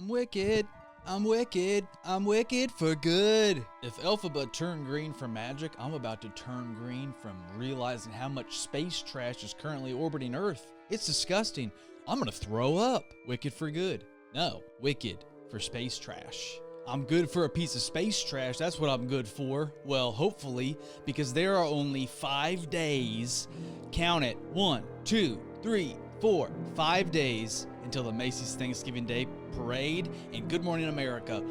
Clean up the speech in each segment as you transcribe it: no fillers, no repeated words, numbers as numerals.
I'm wicked. I'm wicked. I'm wicked for good. If Elphaba turned green from magic, I'm about to turn green from realizing how much space trash is currently orbiting Earth. It's disgusting. I'm gonna throw up. Wicked for good. No, wicked for space trash. I'm good for a piece of space trash. That's what I'm good for. Well, hopefully, because there are only 5 days. Count it. 1, 2, 3, 4, 5 days until the Macy's Thanksgiving Day Parade and Good Morning America.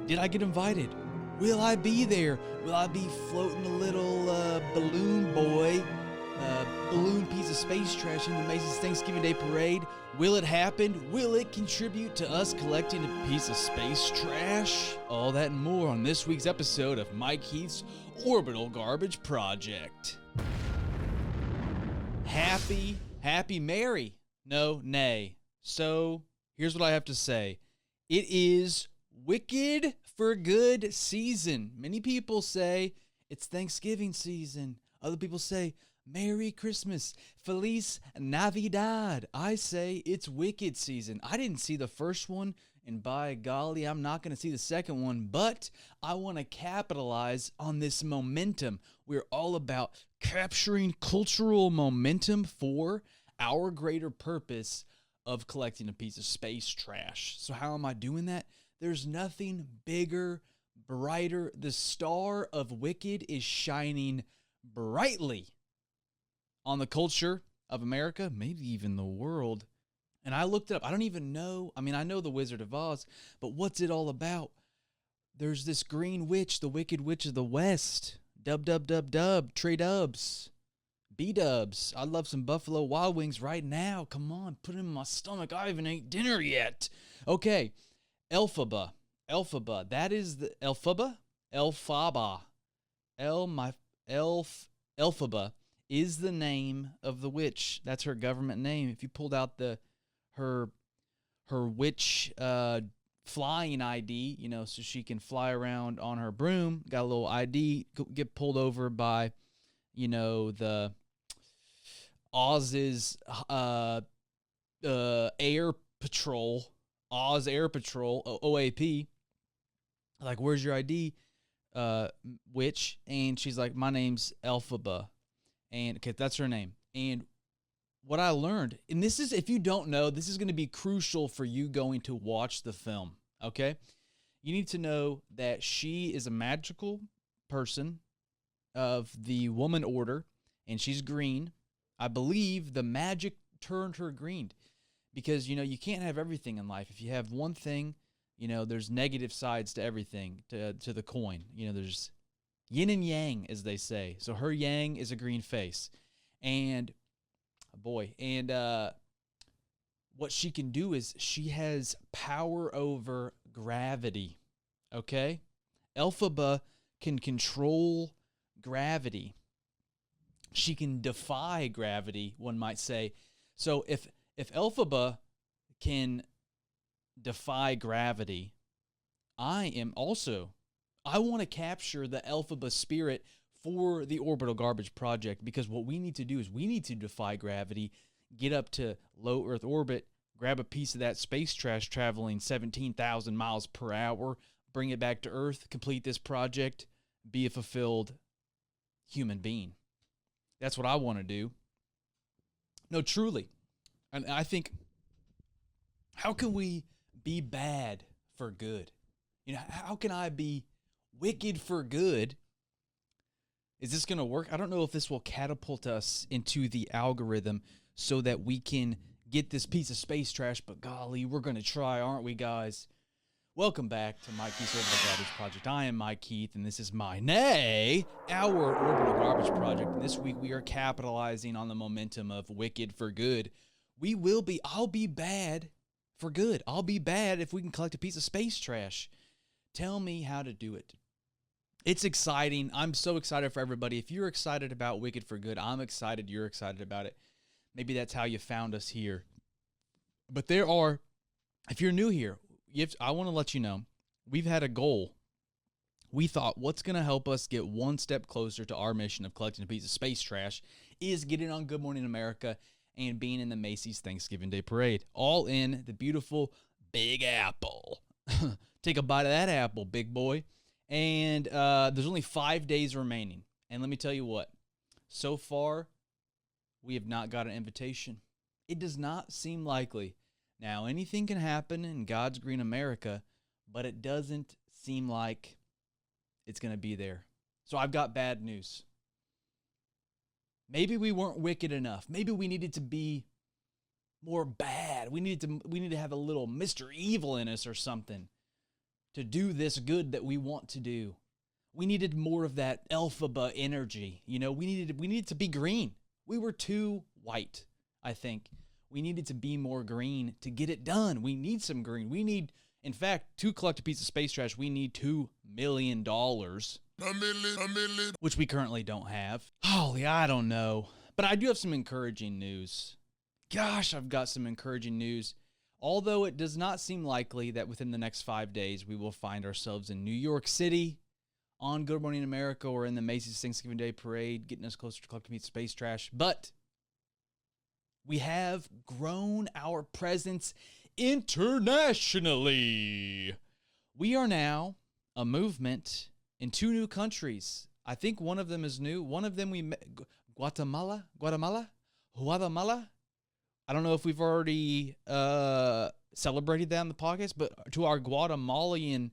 Did I get invited? Will I be there? Will I be floating a little balloon boy, balloon piece of space trash in the Macy's Thanksgiving Day Parade? Will it happen? Will it contribute to us collecting a piece of space trash? All that and more on this week's episode of Mike Heath's Orbital Garbage Project. Happy Mary. No, nay. So, here's what I have to say. It is wicked for good season. Many people say it's Thanksgiving season. Other people say Merry Christmas, Feliz Navidad. I say it's wicked season. I didn't see the first one, and by golly, I'm not going to see the second one, but I want to capitalize on this momentum. We're all about capturing cultural momentum for our greater purpose of collecting a piece of space trash. So how am I doing that? There's nothing bigger, brighter. The star of Wicked is shining brightly on the culture of America, maybe even the world. And I looked it up. I don't even know. I mean, I know the Wizard of Oz, but what's it all about? There's this green witch, the Wicked Witch of the West. Dub, Trey Dubs. B-dubs. I love some Buffalo Wild Wings right now. Come on, put it in my stomach. I haven't ate dinner yet. Okay, Elphaba. That is the Elphaba. Elphaba is the name of the witch. That's her government name. If you pulled out her witch flying ID, so she can fly around on her broom, got a little ID, get pulled over by, the Oz's Air Patrol, Oz Air Patrol, OAP. Like, where's your ID, witch? And she's like, my name's Elphaba. And, okay, that's her name. And what I learned, and this is, if you don't know, this is going to be crucial for you going to watch the film, okay? You need to know that she is a magical person of the woman order, and she's green. I believe the magic turned her green because, you can't have everything in life. If you have one thing, there's negative sides to everything, to the coin. There's yin and yang, as they say. So her yang is a green face. And, what she can do is she has power over gravity, okay? Elphaba can control gravity. She can defy gravity, one might say. So if Elphaba can defy gravity, I want to capture the Elphaba spirit for the Orbital Garbage Project, because what we need to do is we need to defy gravity, get up to low Earth orbit, grab a piece of that space trash traveling 17,000 miles per hour, bring it back to Earth, complete this project, be a fulfilled human being. That's what I want to do. No, truly. And I think, how can we be bad for good? How can I be wicked for good? Is this going to work? I don't know if this will catapult us into the algorithm so that we can get this piece of space trash, but golly, we're going to try, aren't we, guys? Welcome back to Mike Heath's Orbital Garbage Project. I am Mike Heath, and this is our Orbital Garbage Project. And this week we are capitalizing on the momentum of wicked for good. I'll be bad for good. I'll be bad if we can collect a piece of space trash. Tell me how to do it. It's exciting. I'm so excited for everybody. If you're excited about Wicked for Good, I'm excited. You're excited about it. Maybe that's how you found us here. But if you're new here, I want to let you know, we've had a goal. We thought, what's going to help us get one step closer to our mission of collecting a piece of space trash is getting on Good Morning America and being in the Macy's Thanksgiving Day Parade, all in the beautiful Big Apple. Take a bite of that apple, big boy. And there's only 5 days remaining. And let me tell you what. So far, we have not got an invitation. It does not seem likely. Now, anything can happen in God's green America, but it doesn't seem like it's going to be there. So I've got bad news. Maybe we weren't wicked enough. Maybe we needed to be more bad. We need to have a little Mr. Evil in us or something to do this good that we want to do. We needed more of that Elphaba energy. You know, we needed to be green. We were too white, I think. We needed to be more green to get it done. We need some green. We need, in fact, to collect a piece of space trash, we need $2 million. Which we currently don't have. Holy, I don't know. But I do have some encouraging news. Gosh, I've got some encouraging news. Although it does not seem likely that within the next 5 days we will find ourselves in New York City on Good Morning America or in the Macy's Thanksgiving Day Parade, getting us closer to collecting space trash. But we have grown our presence internationally. We are now a movement in 2 new countries. I think one of them is new. One of them we met, Guatemala. I don't know if we've already celebrated that on the podcast, but to our Guatemalan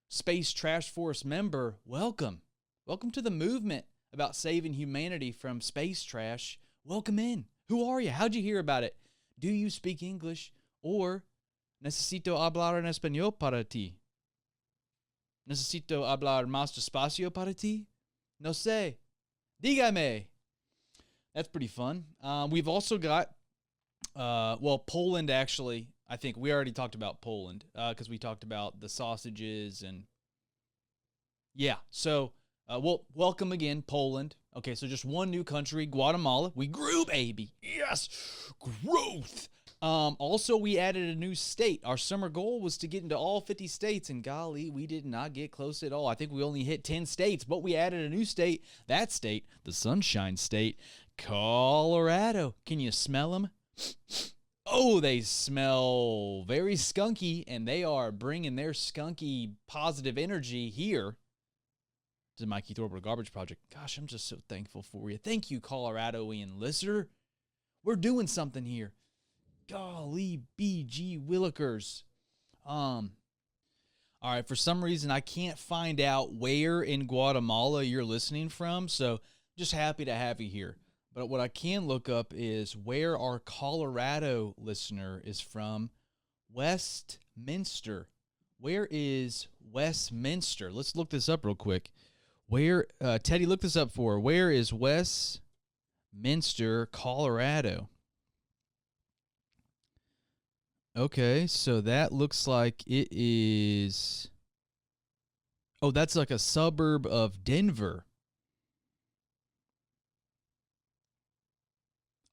Space Trash Force member, welcome. Welcome to the movement about saving humanity from space trash. Welcome in. Who are you? How'd you hear about it? Do you speak English? Or necesito hablar en español para ti? Necesito hablar más despacio para ti? No sé. Dígame. That's pretty fun. We've also got, Poland actually. I think we already talked about Poland because we talked about the sausages and yeah. So, welcome again, Poland. Okay, so just one new country, Guatemala. We grew, baby. Yes, growth. Also, we added a new state. Our summer goal was to get into all 50 states, and golly, we did not get close at all. I think we only hit 10 states, but we added a new state. That state, the Sunshine State, Colorado. Can you smell them? Oh, they smell very skunky, and they are bringing their skunky positive energy here to the Mikey Orbital Garbage Project. Gosh, I'm just so thankful for you. Thank you, Coloradoan listener. We're doing something here. Golly, BG Willikers. All right, for some reason, I can't find out where in Guatemala you're listening from, so just happy to have you here. But what I can look up is where our Colorado listener is from. Westminster. Where is Westminster? Let's look this up real quick. Where, Teddy, look this up for. Where is Westminster, Colorado? Okay, so that looks like it is... Oh, that's like a suburb of Denver.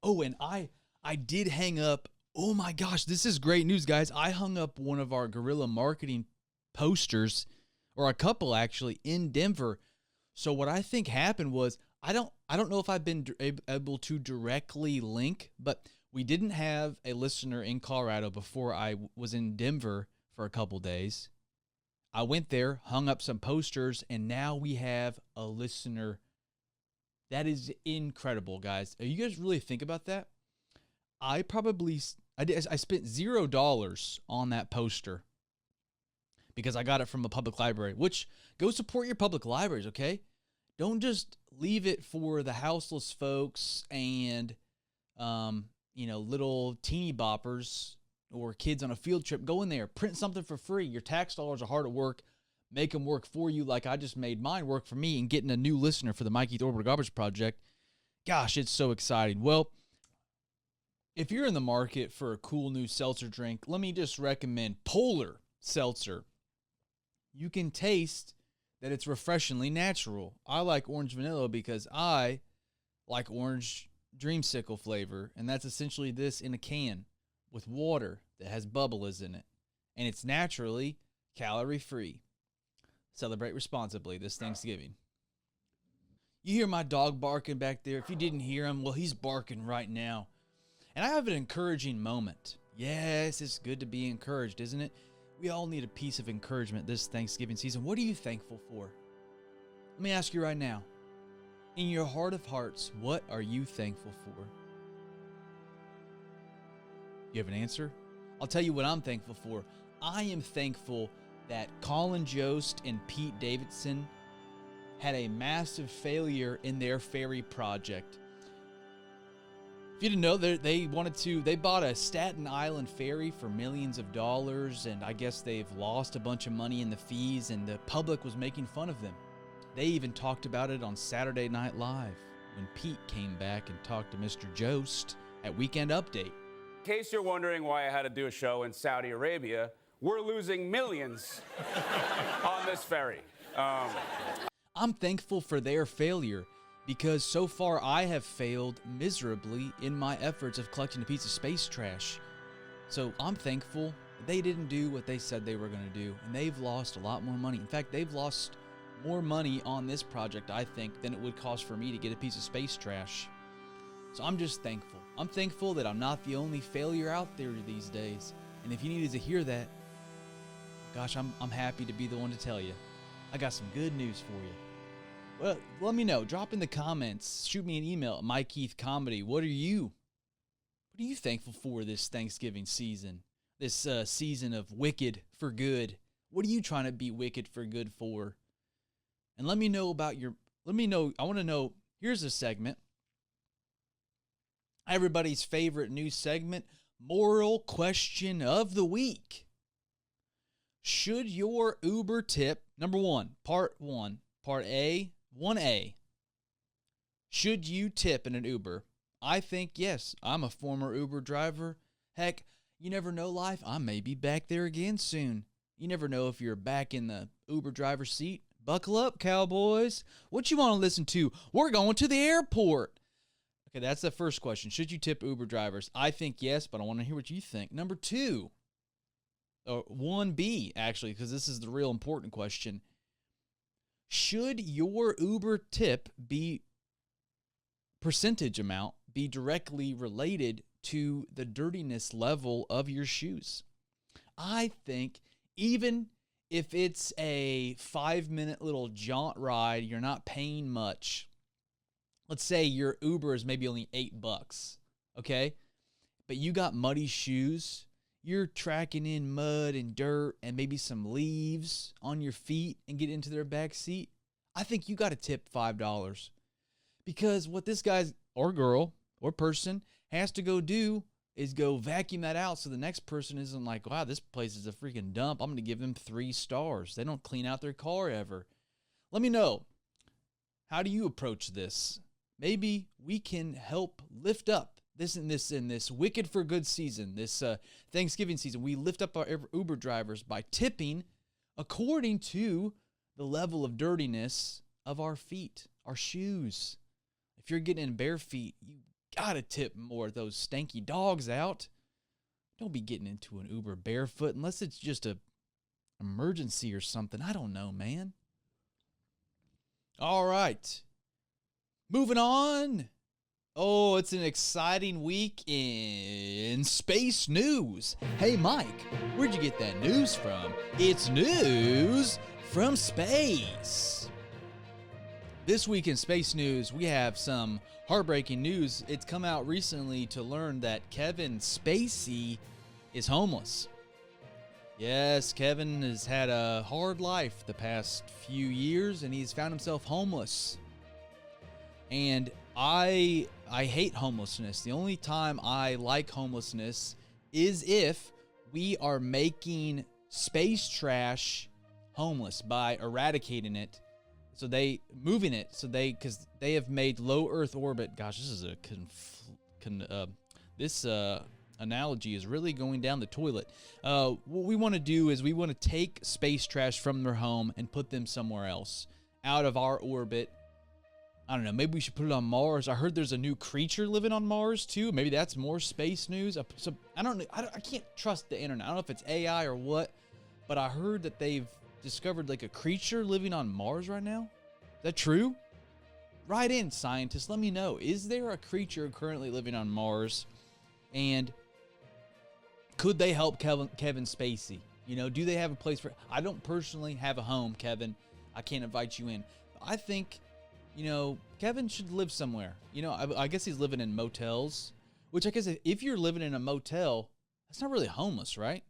Oh, and I did hang up. Oh my gosh, this is great news, guys. I hung up one of our Guerrilla marketing posters, or a couple actually, in Denver. So what I think happened was, I don't know if I've been able to directly link, but we didn't have a listener in Colorado before I was in Denver for a couple days. I went there, hung up some posters, and now we have a listener. That is incredible, guys. You guys really think about that? I spent $0 on that poster because I got it from a public library, which go support your public libraries, okay? Don't just leave it for the houseless folks and, little teeny boppers or kids on a field trip. Go in there, print something for free. Your tax dollars are hard at work. Make them work for you like I just made mine work for me and getting a new listener for the Mikey Orbital Garbage Project. Gosh, it's so exciting. Well, if you're in the market for a cool new seltzer drink, let me just recommend Polar Seltzer. You can taste that it's refreshingly natural. I like orange vanilla because I like orange dreamsicle flavor, and that's essentially this in a can with water that has bubbles in it, and it's naturally calorie-free. Celebrate responsibly this Thanksgiving. You hear my dog barking back there. If you didn't hear him, well, he's barking right now. And I have an encouraging moment. Yes, it's good to be encouraged, isn't it? We all need a piece of encouragement this Thanksgiving season. What are you thankful for? Let me ask you right now. In your heart of hearts, what are you thankful for? You have an answer? I'll tell you what I'm thankful for. I am thankful that Colin Jost and Pete Davidson had a massive failure in their ferry project. If you didn't know, they bought a Staten Island ferry for millions of dollars, and I guess they've lost a bunch of money in the fees, and the public was making fun of them. They even talked about it on Saturday Night Live when Pete came back and talked to Mr. Jost at Weekend Update. In case you're wondering why I had to do a show in Saudi Arabia, we're losing millions on this ferry. I'm thankful for their failure because so far I have failed miserably in my efforts of collecting a piece of space trash. So I'm thankful they didn't do what they said they were going to do, and they've lost a lot more money. In fact, they've lost more money on this project, I think, than it would cost for me to get a piece of space trash. So I'm just thankful. I'm thankful that I'm not the only failure out there these days. And if you needed to hear that, gosh, I'm happy to be the one to tell you. I got some good news for you. Well, let me know. Drop in the comments. Shoot me an email at MikeKeithComedy. What are you thankful for this Thanksgiving season? This season of wicked for good. What are you trying to be wicked for good for? And let me know about I want to know, here's a segment. Everybody's favorite new segment, Moral Question of the Week. Should your Uber tip, number one, part A, 1A, should you tip in an Uber? I think yes. I'm a former Uber driver. Heck, you never know life. I may be back there again soon. You never know if you're back in the Uber driver's seat. Buckle up, cowboys. What you want to listen to? We're going to the airport. Okay, that's the first question. Should you tip Uber drivers? I think yes, but I want to hear what you think. Number two, or 1B, actually, because this is the real important question. Should your Uber tip percentage amount be directly related to the dirtiness level of your shoes? I think even if it's a 5-minute little jaunt ride, you're not paying much. Let's say your Uber is maybe only $8, okay? But you got muddy shoes. You're tracking in mud and dirt and maybe some leaves on your feet and get into their back seat. I think you got to tip $5 because what this guy or girl or person has to go do is go vacuum that out so the next person isn't like, wow, this place is a freaking dump. I'm going to give them 3 stars. They don't clean out their car ever. Let me know. How do you approach this? Maybe we can help lift up this wicked for good season, this Thanksgiving season. We lift up our Uber drivers by tipping according to the level of dirtiness of our feet, our shoes. If you're getting in bare feet, you gotta tip more of those stanky dogs out. Don't be getting into an Uber barefoot unless it's just a emergency or something. I don't know, man. All right. Moving on. Oh, it's an exciting week in space news. Hey, Mike, where'd you get that news from? It's news from space. This week in space news, we have some heartbreaking news. It's come out recently to learn that Kevin Spacey is homeless. Yes, Kevin has had a hard life the past few years, and he's found himself homeless. And I hate homelessness. The only time I like homelessness is if we are making space trash homeless by eradicating it. So because they have made low Earth orbit. Gosh, this is this analogy is really going down the toilet. What we want to do is we want to take space trash from their home and put them somewhere else out of our orbit. I don't know. Maybe we should put it on Mars. I heard there's a new creature living on Mars too. Maybe that's more space news. So I don't know. I can't trust the internet. I don't know if it's AI or what, but I heard that they've discovered like a creature living on Mars right now. Is that true? Write in, scientists. Let me know. Is there a creature currently living on Mars? And could they help Kevin Spacey? You know, do they have a place for? I don't personally have a home, Kevin. I can't invite you in. I think, you know, Kevin should live somewhere. You know, I guess he's living in motels, which I guess if you're living in a motel, that's not really homeless, right?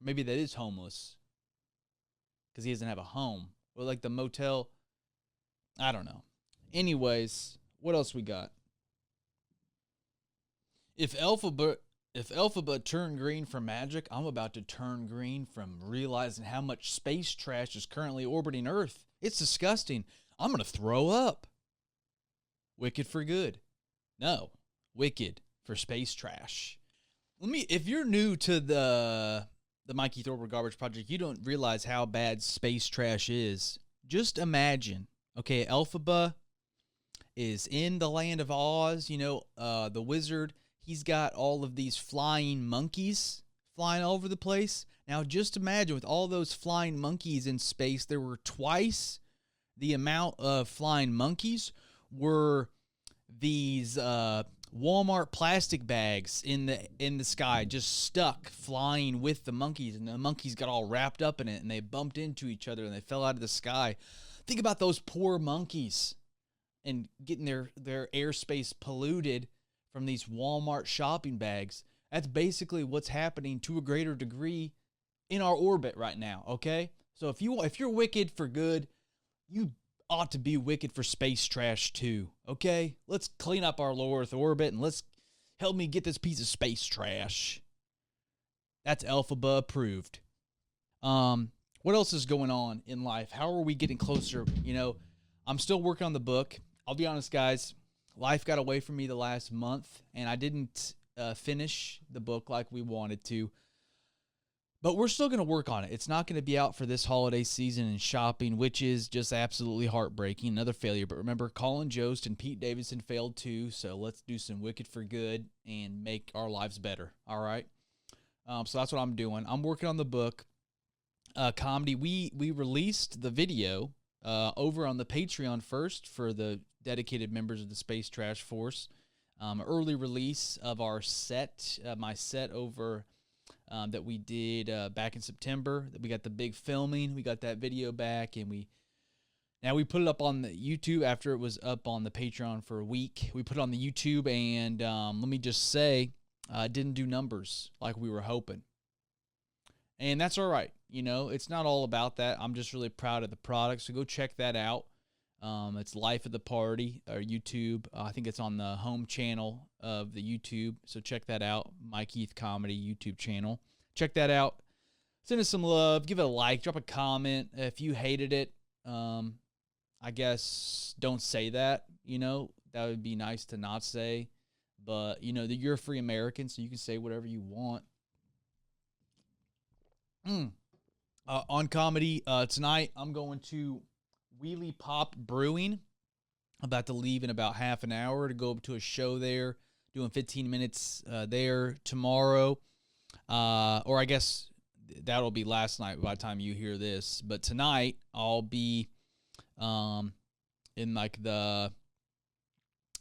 Maybe that is homeless because he doesn't have a home. Or like the motel, I don't know. Anyways, what else we got? If Elphaba turned green from magic, I'm about to turn green from realizing how much space trash is currently orbiting Earth. It's disgusting. I'm going to throw up. Wicked for good. No, wicked for space trash. If you're new to the Mikey Thorper Garbage Project, you don't realize how bad space trash is. Just imagine, okay, Elphaba is in the land of Oz, you know, the wizard. He's got all of these flying monkeys flying all over the place. Now, just imagine with all those flying monkeys in space, there were twice the amount of flying monkeys were these Walmart plastic bags in the sky, just stuck flying with the monkeys, and the monkeys got all wrapped up in it, and they bumped into each other, and they fell out of the sky. Think about those poor monkeys and getting their airspace polluted from these Walmart shopping bags. That's basically what's happening to a greater degree in our orbit right now, okay? So if you're wicked for good, you ought to be wicked for space trash too, okay? Let's clean up our low Earth orbit and let's help me get this piece of space trash. That's Elphaba approved. What else is going on in life? How are we getting closer? You know, I'm still working on the book. I'll be honest, guys. Life got away from me the last month, and I didn't finish the book like we wanted to. But we're still going to work on it. It's not going to be out for this holiday season and shopping, which is just absolutely heartbreaking. Another failure. But remember, Colin Jost and Pete Davidson failed too, so let's do some wicked for good and make our lives better, all right? So that's what I'm doing. I'm working on the book. Comedy. We released the video over on the Patreon first for the dedicated members of the Space Trash Force. Early release of our set, my set over that we did back in September. We got the big filming. We got that video back, and we put it up on the YouTube after it was up on the Patreon for a week. We put it on the YouTube, and let me just say, it didn't do numbers like we were hoping. And that's all right. You know, it's not all about that. I'm just really proud of the product. So go check that out. It's Life of the Party, or YouTube. I think it's on the home channel of the YouTube. So check that out. Mike Heath Comedy YouTube channel. Check that out. Send us some love. Give it a like. Drop a comment. If you hated it, I guess don't say that. You know, that would be nice to not say. But, you know, you're a free American, so you can say whatever you want. On comedy, tonight I'm going to Wheelie Pop Brewing. I'm about to leave in about half an hour to go up to a show there, doing 15 minutes there tomorrow. Or I guess that'll be last night by the time you hear this. But tonight I'll be in like the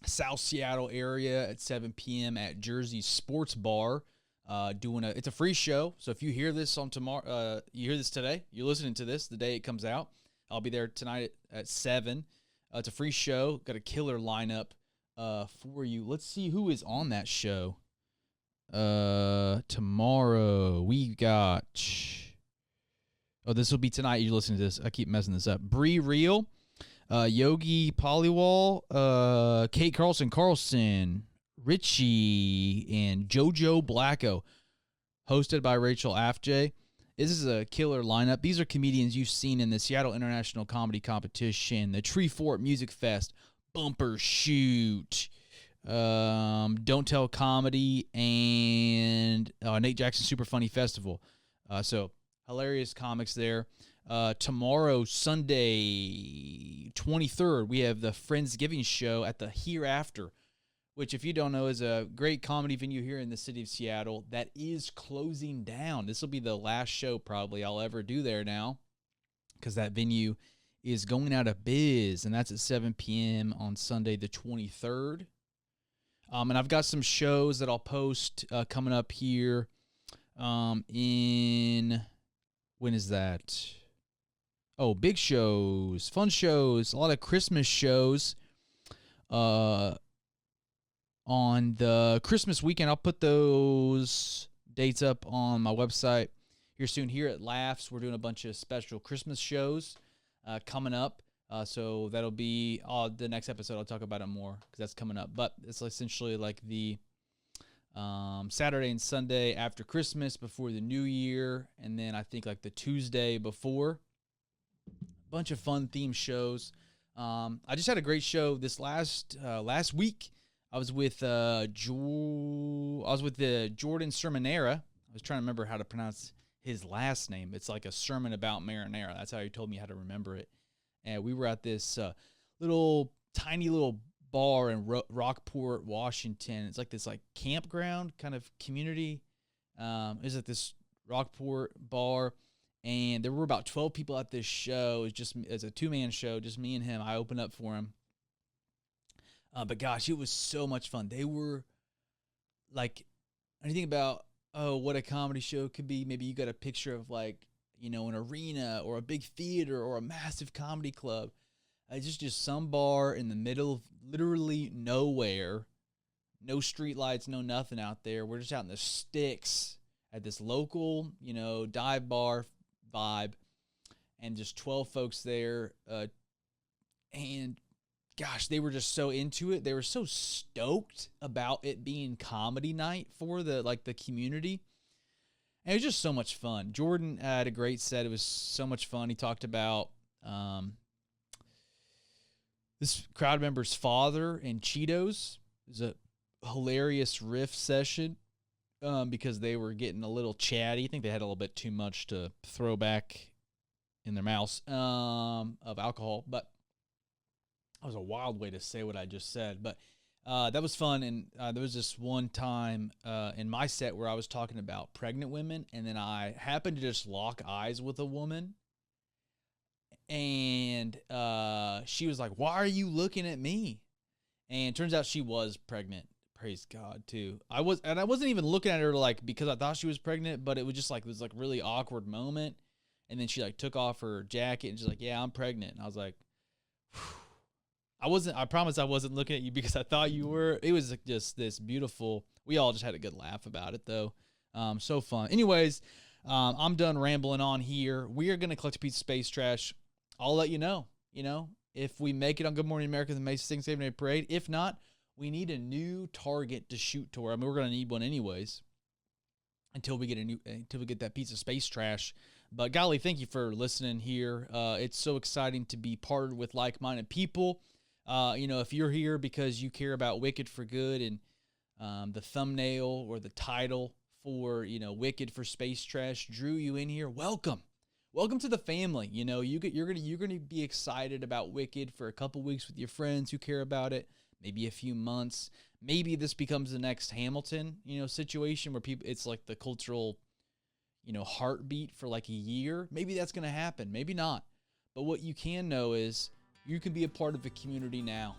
South Seattle area at 7 p.m. at Jersey Sports Bar. It's a free show. So if you hear this on tomorrow, you hear this today, you're listening to this the day it comes out. I'll be there tonight at 7. It's a free show. Got a killer lineup for you. Let's see who is on that show. Tomorrow we got. Oh, this will be tonight. You're listening to this. I keep messing this up. Bree Real, Yogi Pollywall, Kate Carlson, Richie, and JoJo Blacko, hosted by Rachel Afjay. This is a killer lineup. These are comedians you've seen in the Seattle International Comedy Competition, the Tree Fort Music Fest, Bumper Shoot, Don't Tell Comedy, and Nate Jackson Super Funny Festival. So hilarious comics there. Tomorrow, Sunday, 23rd, we have the Friendsgiving show at the Hereafter, which, if you don't know, is a great comedy venue here in the city of Seattle that is closing down. This will be the last show probably I'll ever do there now, because that venue is going out of biz, and that's at 7 p.m. on Sunday the 23rd. And I've got some shows that I'll post coming up here In when is that? Oh, big shows, fun shows, a lot of Christmas shows. On the Christmas weekend, I'll put those dates up on my website here soon. Here at Laughs, we're doing a bunch of special Christmas shows coming up. So that'll be the next episode. I'll talk about it more because that's coming up. But it's essentially like the Saturday and Sunday after Christmas, before the New Year, and then I think like the Tuesday before. Bunch of fun themed shows. I just had a great show this last week. I was with the Jordan Sermonera. I was trying to remember how to pronounce his last name. It's like a sermon about marinara. That's how he told me how to remember it. And we were at this tiny little bar in Rockport, Washington. It's like this like campground kind of community. It's like this Rockport bar, and there were about 12 people at this show. It's a 2-man show, just me and him. I opened up for him. But gosh, it was so much fun. They were like, anything about what a comedy show could be. Maybe you got a picture of like, an arena or a big theater or a massive comedy club. It's just some bar in the middle of literally nowhere. No street lights, no nothing out there. We're just out in the sticks at this local, dive bar vibe, and just 12 folks there. And gosh, they were just so into it. They were so stoked about it being comedy night for the community. And it was just so much fun. Jordan had a great set. It was so much fun. He talked about this crowd member's father and Cheetos. It was a hilarious riff session because they were getting a little chatty. I think they had a little bit too much to throw back in their mouths of alcohol. But that was a wild way to say what I just said. But that was fun. And there was this one time in my set where I was talking about pregnant women, and then I happened to just lock eyes with a woman. And she was like, "Why are you looking at me?" And it turns out she was pregnant. Praise God, too. I wasn't even looking at her because I thought she was pregnant, but it was just this really awkward moment. And then she took off her jacket and she's like, "Yeah, I'm pregnant." And I was like, whew. I promise I wasn't looking at you because I thought you were. It was just this beautiful. We all just had a good laugh about it, though. So fun. Anyways, I'm done rambling on here. We are going to collect a piece of space trash. I'll let you know, if we make it on Good Morning America, the Macy Thanksgiving Day Parade. If not, we need a new target to shoot toward. I mean, we're going to need one anyways until we get that piece of space trash. But golly, thank you for listening here. It's so exciting to be partnered with like-minded people. If you're here because you care about Wicked for Good and the thumbnail or the title for, Wicked for Space Trash drew you in here, welcome. Welcome to the family. You're gonna be excited about Wicked for a couple weeks with your friends who care about it. Maybe a few months. Maybe this becomes the next Hamilton, situation where it's like the cultural, heartbeat for a year. Maybe that's gonna happen. Maybe not. But what you can know is you can be a part of a community now,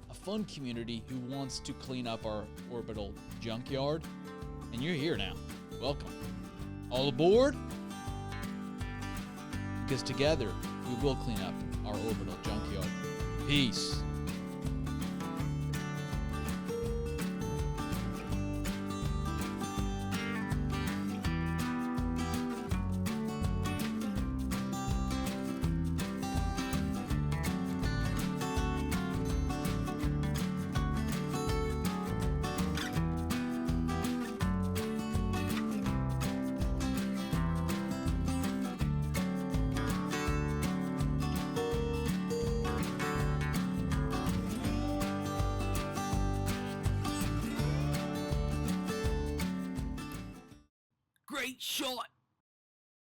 a fun community who wants to clean up our orbital junkyard, and you're here now. Welcome. All aboard. Because together, we will clean up our orbital junkyard. Peace. Great shot!